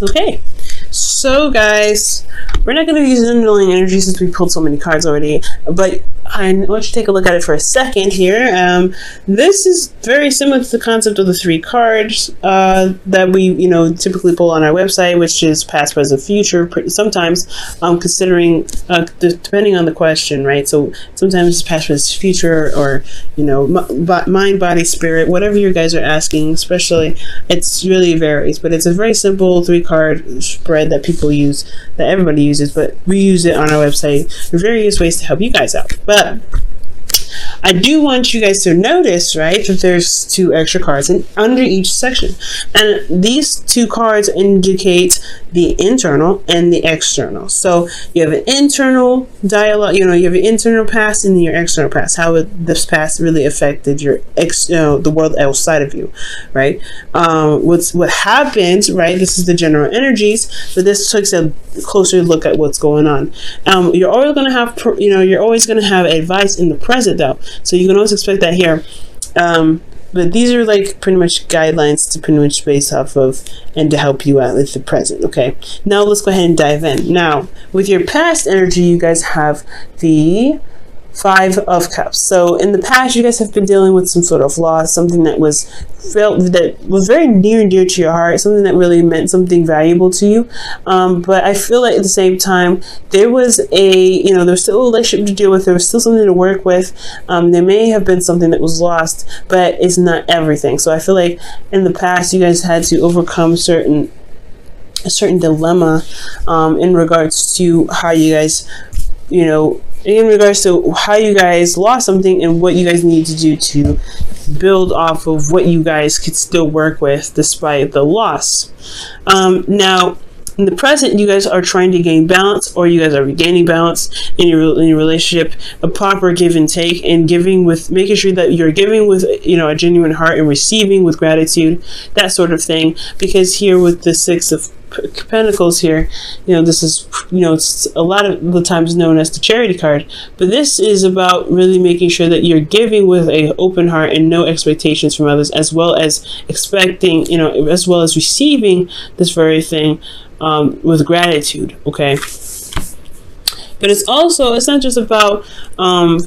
Okay, so guys, we're not going to use underlying energy since we pulled so many cards already, but I want you to take a look at it for a second here. This is very similar to the concept of the 3 cards that we, typically pull on our website, which is past, present, future. Sometimes, considering depending on the question, right? So sometimes it's past, present, future, or mind, body, spirit, whatever you guys are asking. Especially, it's really varies, but it's a very simple 3-card spread that people use, that everybody uses, but we use it on our website for various ways to help you guys out. But I do want you guys to notice, right, that there's 2 extra cards under each section. And these 2 cards indicate the internal and the external. So you have an internal dialogue, you have an internal past and your external past. How this past really affected your the world outside of you, right? What happens, right? This is the general energies, but this takes a closer look at what's going on. You're always going to have, you're always going to have advice in the present, though. So you can always expect that here. But these are like pretty much guidelines to pretty much base off of and to help you out with the present. Okay, now let's go ahead and dive in. Now, with your past energy, you guys have the 5 of Cups. So in the past, you guys have been dealing with some sort of loss, something that was very near and dear to your heart, something that really meant something valuable to you. But I feel like at the same time, there was there's still a relationship to deal with. There was still something to work with. There may have been something that was lost, but it's not everything. So I feel like in the past, you guys had to overcome a certain dilemma in regards to how you guys, in regards to how you guys lost something and what you guys need to do to build off of what you guys could still work with despite the loss. Now, in the present, you guys are trying to gain balance, or you guys are regaining balance in your relationship, a proper give and take, and making sure that you're giving with a genuine heart and receiving with gratitude, that sort of thing. Because here with the 6 of Pentacles here, this is it's a lot of the times known as the charity card, but this is about really making sure that you're giving with an open heart and no expectations from others, as well as expecting, as well as receiving this very thing with gratitude. Okay, but it's not just about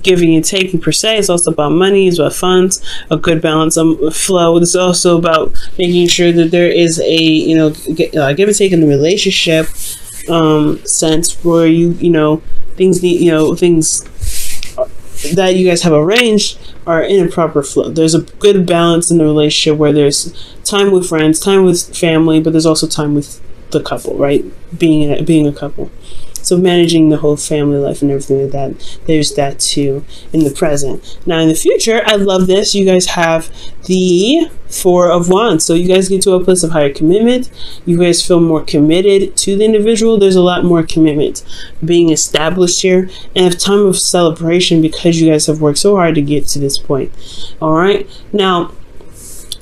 giving and taking per se. It's also about money, it's about funds, a good balance flow. It's also about making sure that there is a give and take in the relationship sense, where things that you guys have arranged are in a proper flow. There's a good balance in the relationship where there's time with friends, time with family, but there's also time with the couple, right? Being a couple. So managing the whole family life and everything like that, there's that too in the present. Now in the future, I love this. You guys have the 4 of Wands. So you guys get to a place of higher commitment. You guys feel more committed to the individual. There's a lot more commitment being established here, and a time of celebration because you guys have worked so hard to get to this point. All right. Now,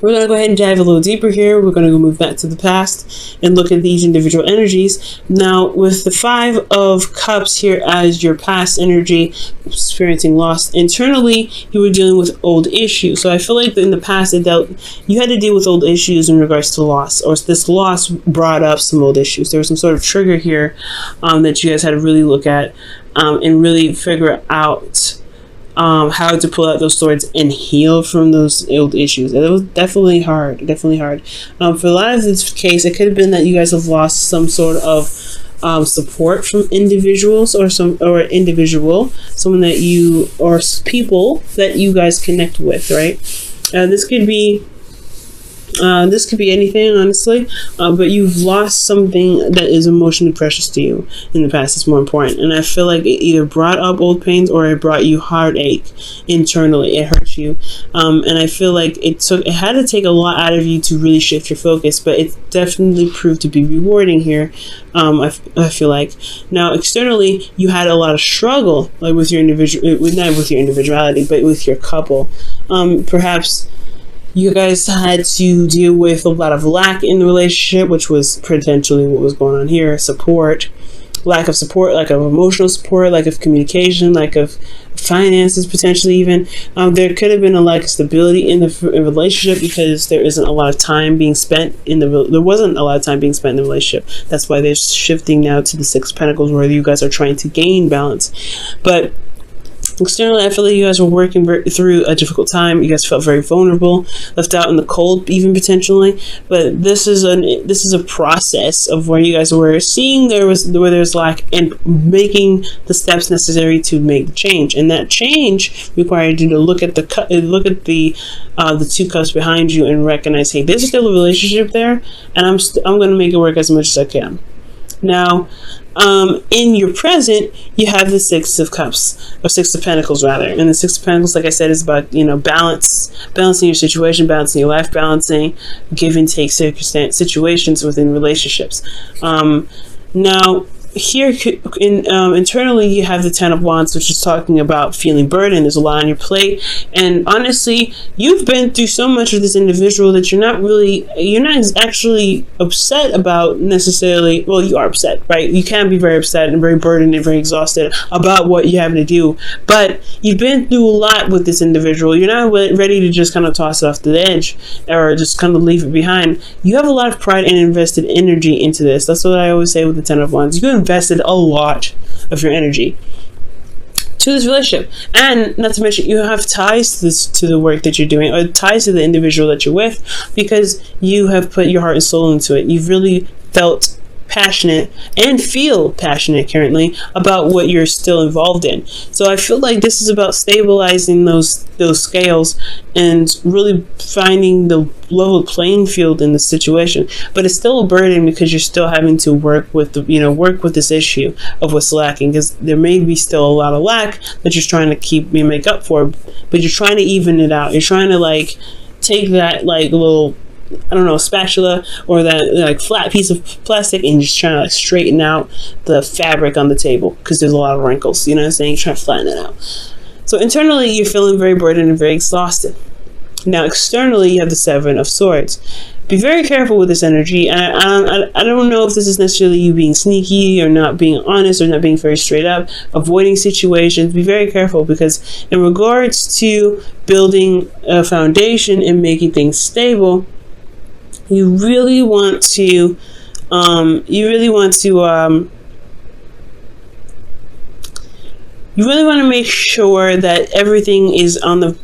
we're going to go ahead and dive a little deeper here. We're going to go move back to the past and look at these individual energies. Now, with the 5 of Cups here as your past energy, experiencing loss internally, you were dealing with old issues. So I feel like in the past, you had to deal with old issues in regards to loss, or this loss brought up some old issues. There was some sort of trigger here that you guys had to really look at and really figure out how to pull out those swords and heal from those old issues. And it was definitely hard. For a lot of this case, it could have been that you guys have lost some sort of support from individuals or individual, someone that you, or people that you guys connect with, right? This could be anything, honestly, but you've lost something that is emotionally precious to you in the past. It's more important, and I feel like it either brought up old pains or it brought you heartache internally. It hurt you, and I feel like it had to take a lot out of you to really shift your focus, but it definitely proved to be rewarding here. I feel like now externally you had a lot of struggle, like with your not with your individuality, but with your couple. Perhaps you guys had to deal with a lot of lack in the relationship, which was potentially what was going on here. Lack of support, lack of emotional support, lack of communication, lack of finances, potentially even. There could have been a lack of stability in the relationship because there isn't a lot of time being spent in there wasn't a lot of time being spent in the relationship. That's why they're shifting now to the Six of Pentacles, where you guys are trying to gain balance. But externally, I feel like you guys were working through a difficult time. You guys felt very vulnerable, left out in the cold, even potentially. But this is a process of where you guys were seeing where there's lack and making the steps necessary to make the change. And that change required you to look at the two cups behind you and recognize, hey, there's still a relationship there, and I'm going to make it work as much as I can. Now, in your present, you have the Six of Cups, or Six of Pentacles rather. And the Six of Pentacles, like I said, is about, balancing your situation, balancing your life, balancing give and take situations within relationships. Now, here internally, you have the Ten of Wands, which is talking about feeling burdened. There's a lot on your plate, and honestly, you've been through so much with this individual that you're not actually upset about necessarily. Well, you are upset, right? You can be very upset and very burdened and very exhausted about what you're having to do, but you've been through a lot with this individual. You're not ready to just kind of toss it off the edge or just kind of leave it behind. You have a lot of pride and invested energy into this. That's what I always say with the Ten of Wands. You invested a lot of your energy to this relationship, and not to mention you have ties to the work that you're doing, or ties to the individual that you're with, because you have put your heart and soul into it. You've really felt passionate and feel passionate currently about what you're still involved in. So I feel like this is about stabilizing those scales and really finding the level playing field in the situation. But it's still a burden because you're still having to work with this issue of what's lacking, because there may be still a lot of lack that you're trying to make up for, but you're trying to even it out. You're trying to take that little, I don't know, spatula or that flat piece of plastic, and just trying to straighten out the fabric on the table because there's a lot of wrinkles. You know what I'm saying? You're trying to flatten it out. So internally, you're feeling very burdened and very exhausted. Now, externally, you have the Seven of Swords. Be very careful with this energy. I don't know if this is necessarily you being sneaky or not being honest or not being very straight up, avoiding situations. Be very careful, because in regards to building a foundation and making things stable, you really want to make sure that everything is on the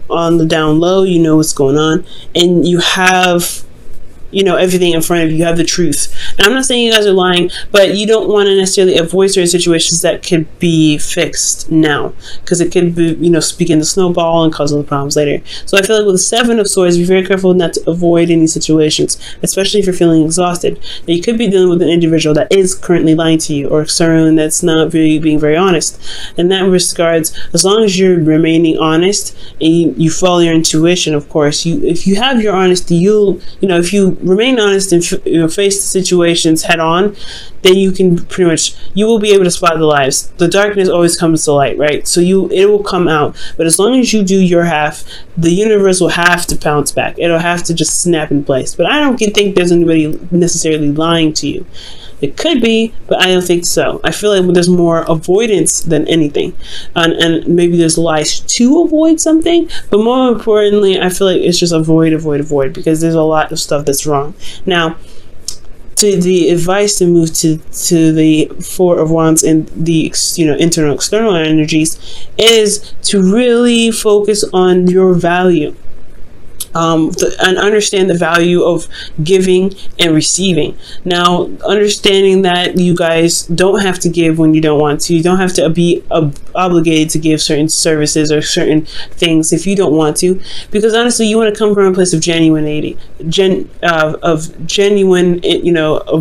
down low. You know what's going on, and you have everything in front of you. You have the truth. And I'm not saying you guys are lying, but you don't want to necessarily avoid certain situations that could be fixed now, because it could be, begin to snowball and cause other problems later. So I feel like with the Seven of Swords, be very careful not to avoid any situations, especially if you're feeling exhausted. Now, you could be dealing with an individual that is currently lying to you, or someone that's not really being very honest. In that regards, as long as you're remaining honest and you follow your intuition, of course, if you have your honesty, if you remain honest and face the situations head on, then you will be able to spot the lies. The darkness always comes to light, right? So it will come out. But as long as you do your half, the universe will have to bounce back. It'll have to just snap in place. But I don't think there's anybody necessarily lying to you. It could be, but I don't think so. I feel like there's more avoidance than anything. And maybe there's lies to avoid something, but more importantly, I feel like it's just avoid, because there's a lot of stuff that's wrong. Now, to the advice to move to the Four of Wands and the internal external energies is to really focus on your value. And understand the value of giving and receiving. Now, understanding that you guys don't have to give when you don't want to. You don't have to be obligated to give certain services or certain things if you don't want to, because honestly, you want to come from a place of genuinity, of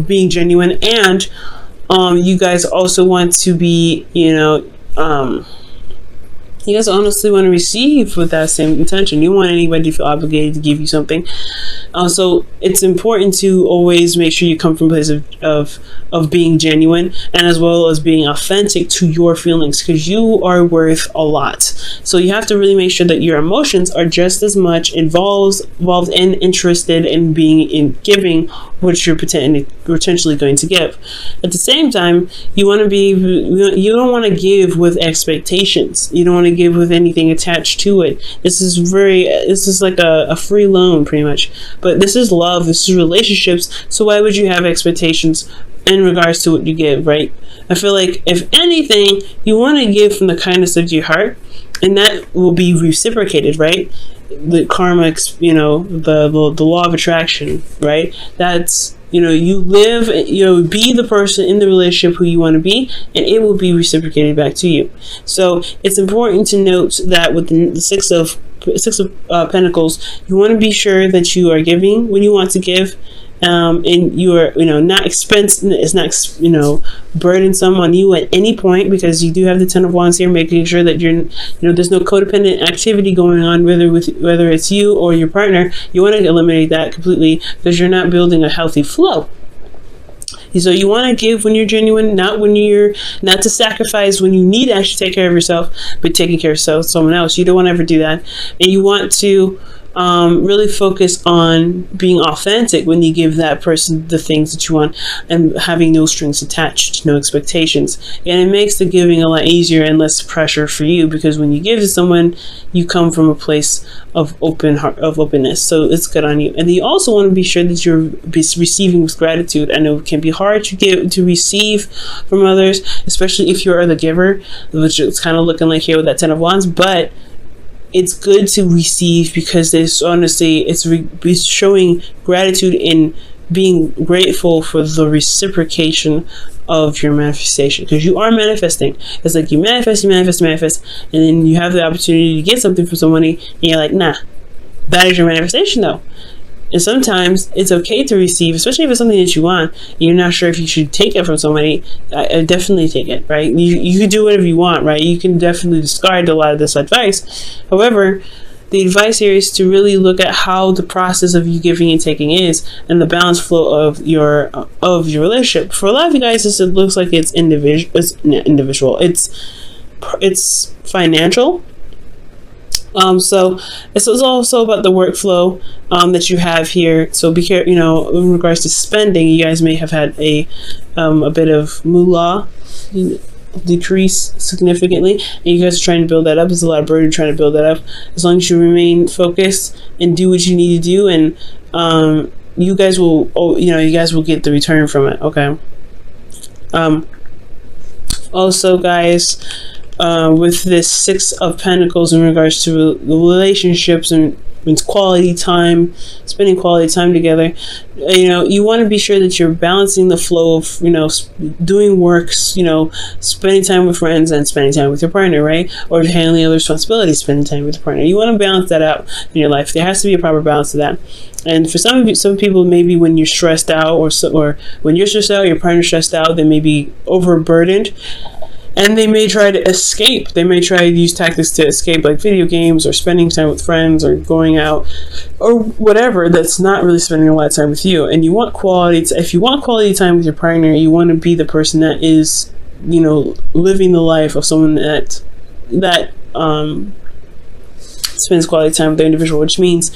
being genuine, and you guys also want to be, you guys honestly want to receive with that same intention. You want anybody to feel obligated to give you something. So it's important to always make sure you come from a place of being genuine, and as well as being authentic to your feelings, because you are worth a lot. So you have to really make sure that your emotions are just as much involved and interested in being in giving what you're potentially going to give. At the same time, you don't want to give with expectations. You don't want to give with anything attached to it. This is like a free loan, pretty much. But this is love. This is relationships. So why would you have expectations in regards to what you give, right? I feel like if anything, you want to give from the kindness of your heart, and that will be reciprocated, right? The karma, the law of attraction, right? That's, you live, be the person in the relationship who you want to be, and it will be reciprocated back to you. So it's important to note that with the Six of Pentacles, you want to be sure that you are giving when you want to give. And you are, not expensive. It's not, burdensome on you at any point, because you do have the Ten of Wands here, making sure that you're, there's no codependent activity going on, whether it's you or your partner. You want to eliminate that completely, because you're not building a healthy flow. So you want to give when you're genuine, not to sacrifice when you need to actually take care of yourself, but taking care of someone else. You don't want to ever do that, and you want to really focus on being authentic when you give that person the things that you want, and having no strings attached, no expectations. And it makes the giving a lot easier and less pressure for you, because when you give to someone, you come from a place of openness. So it's good on you. And you also want to be sure that you're receiving with gratitude. I know it can be hard to receive from others, especially if you're the giver, which it's kind of looking like here with that Ten of Wands, but it's good to receive, because there's honestly, it's showing gratitude in being grateful for the reciprocation of your manifestation, because you are manifesting. It's like you manifest, and then you have the opportunity to get something from somebody, and you're like, nah, that is your manifestation though. And sometimes it's okay to receive, especially if it's something that you want, and you're not sure if you should take it from somebody. I definitely take it, right? You can do whatever you want, right? You can definitely discard a lot of this advice. However, the advice here is to really look at how the process of you giving and taking is, and the balanced flow of your relationship. For a lot of you guys, it looks like it's individual. It's financial. So this is also about the workflow that you have here. So be careful, in regards to spending, you guys may have had a bit of moolah decrease significantly, and you guys are trying to build that up. There's a lot of burden trying to build that up. As long as you remain focused and do what you need to do, and you guys will get the return from it. Okay. Also, guys, with this Six of Pentacles in regards to relationships and quality time, spending quality time together, you want to be sure that you're balancing the flow of, doing works, spending time with friends and spending time with your partner, right? Or handling other responsibilities, spending time with your partner. You want to balance that out in your life. There has to be a proper balance to that. And for some people, maybe when you're stressed out, or when you're stressed out, your partner's stressed out, they may be overburdened, and they may try to escape. They may try to use tactics to escape, like video games, or spending time with friends, or going out, or whatever. That's not really spending a lot of time with you. And you want quality. If you want quality time with your partner, you want to be the person that is, living the life of someone that spends quality time with the individual, which means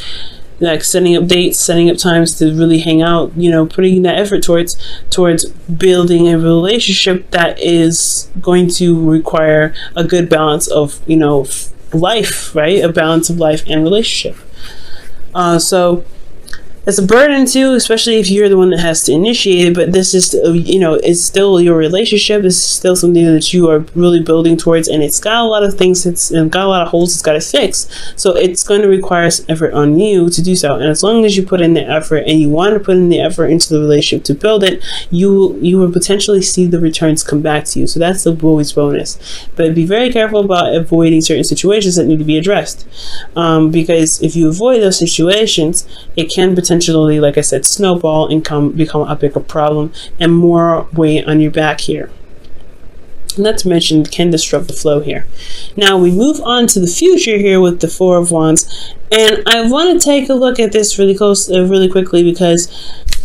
like setting up dates, setting up times to really hang out, putting that effort towards building a relationship that is going to require a good balance of, life, right? A balance of life and relationship. So it's a burden too, especially if you're the one that has to initiate it. But this is, it's still your relationship. This is still something that you are really building towards, and it's got a lot of things. It's got a lot of holes. It's got to fix. So it's going to require some effort on you to do so. And as long as you put in the effort, and you want to put in the effort into the relationship to build it, you will potentially see the returns come back to you. So that's the always bonus. But be very careful about avoiding certain situations that need to be addressed, because if you avoid those situations, it can potentially, like I said, snowball and become a bigger problem and more weight on your back here. Not to mention, can disrupt the flow here. Now we move on to the future here with the Four of Wands, and I want to take a look at this really quickly, because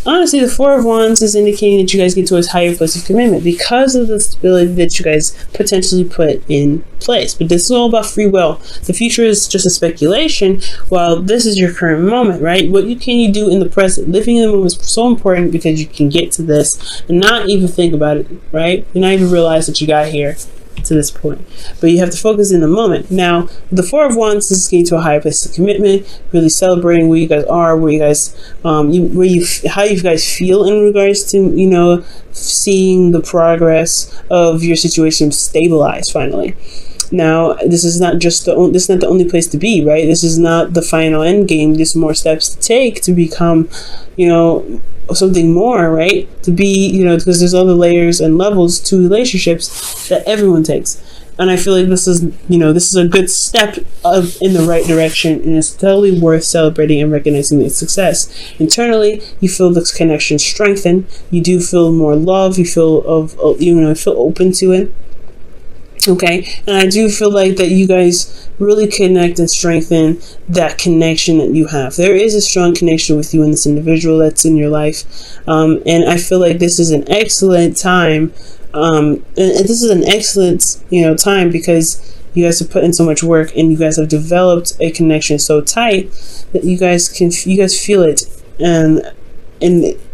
honestly, the Four of Wands is indicating that you guys get to a higher place of commitment because of the stability that you guys potentially put in place. But this is all about free will. The future is just a speculation, while this is your current moment, right? What can you do in the present? Living in the moment is so important because you can get to this and not even think about it, right? You not even realize that you got here to this point, but you have to focus in the moment. Now, the Four of Wands is getting to a higher place of commitment, really celebrating where you guys are, where you guys, how you guys feel in regards to, seeing the progress of your situation stabilize finally. Now, this is not the only place to be, right? This is not the final end game. There's more steps to take to become, something more, right? To be, because there's other layers and levels to relationships that everyone takes. And I feel like this is a good step in the right direction, and it's totally worth celebrating and recognizing its success. Internally, you feel this connection strengthen. You do feel more love. You feel feel open to it. Okay, and I do feel like that you guys really connect and strengthen that connection that you have. There is a strong connection with you and this individual that's in your life, and I feel like this is an excellent time. And this is an excellent, time because you guys have put in so much work and you guys have developed a connection so tight that you guys feel it, and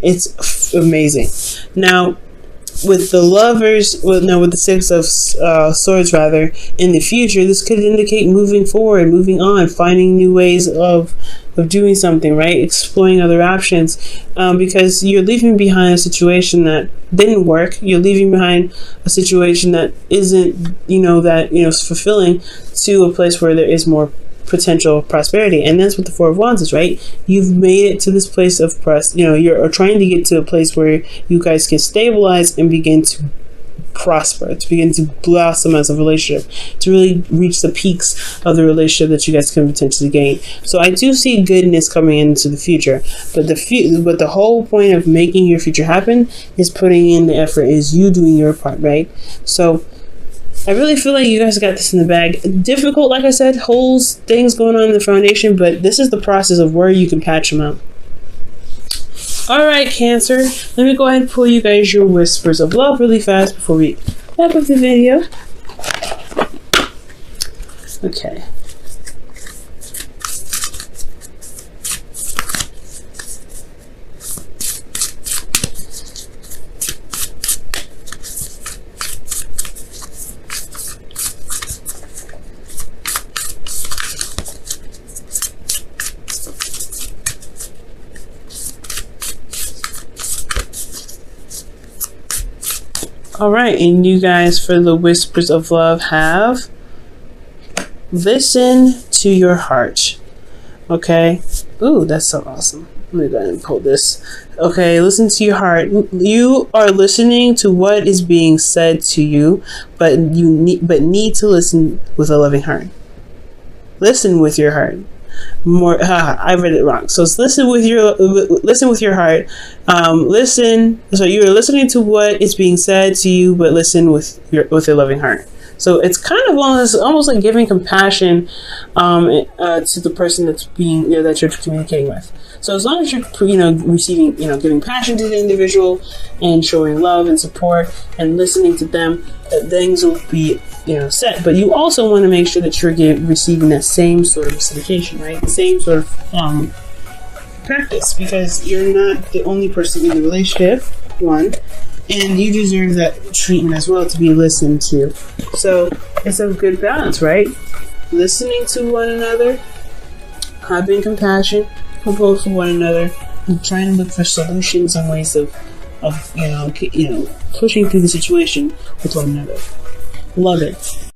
it's amazing. Now, with the Lovers, with the Six of Swords rather, in the future, this could indicate moving forward, moving on, finding new ways of doing something, right? Exploring other options, because you're leaving behind a situation that didn't work. You're leaving behind a situation that isn't, fulfilling, to a place where there is more potential prosperity. And that's what the Four of Wands is, right? You've made it to this place of you're trying to get to a place where you guys can stabilize and begin to prosper, to begin to blossom as a relationship, to really reach the peaks of the relationship that you guys can potentially gain. So I do see goodness coming into the future, but the whole point of making your future happen is putting in the effort, is you doing your part, right? So I really feel like you guys got this in the bag. Difficult, like I said, holes, things going on in the foundation, but this is the process of where you can patch them out. Alright, Cancer, let me go ahead and pull you guys your Whispers of Love really fast before we wrap up the video. Okay. Alright, and you guys for the Whispers of Love have listen to your heart. Okay? Ooh, that's so awesome. Let me go ahead and pull this. Okay, listen to your heart. You are listening to what is being said to you, but you need to listen with a loving heart. Listen with your heart. I read it wrong. So it's listen with your heart. So you're listening to what is being said to you, but listen with your loving heart. So it's kind of almost like giving compassion to the person that's being that you're communicating with. So as long as you're receiving giving passion to the individual and showing love and support and listening to them, things will be set. But you also want to make sure that you're receiving that same sort of reciprocation, right? The same sort of practice, because you're not the only person in the relationship, one, and you deserve that treatment as well, to be listened to. So it's a good balance, right? Listening to one another, having compassion for both of one another, and trying to look for solutions and ways of pushing through the situation with one another. Love it.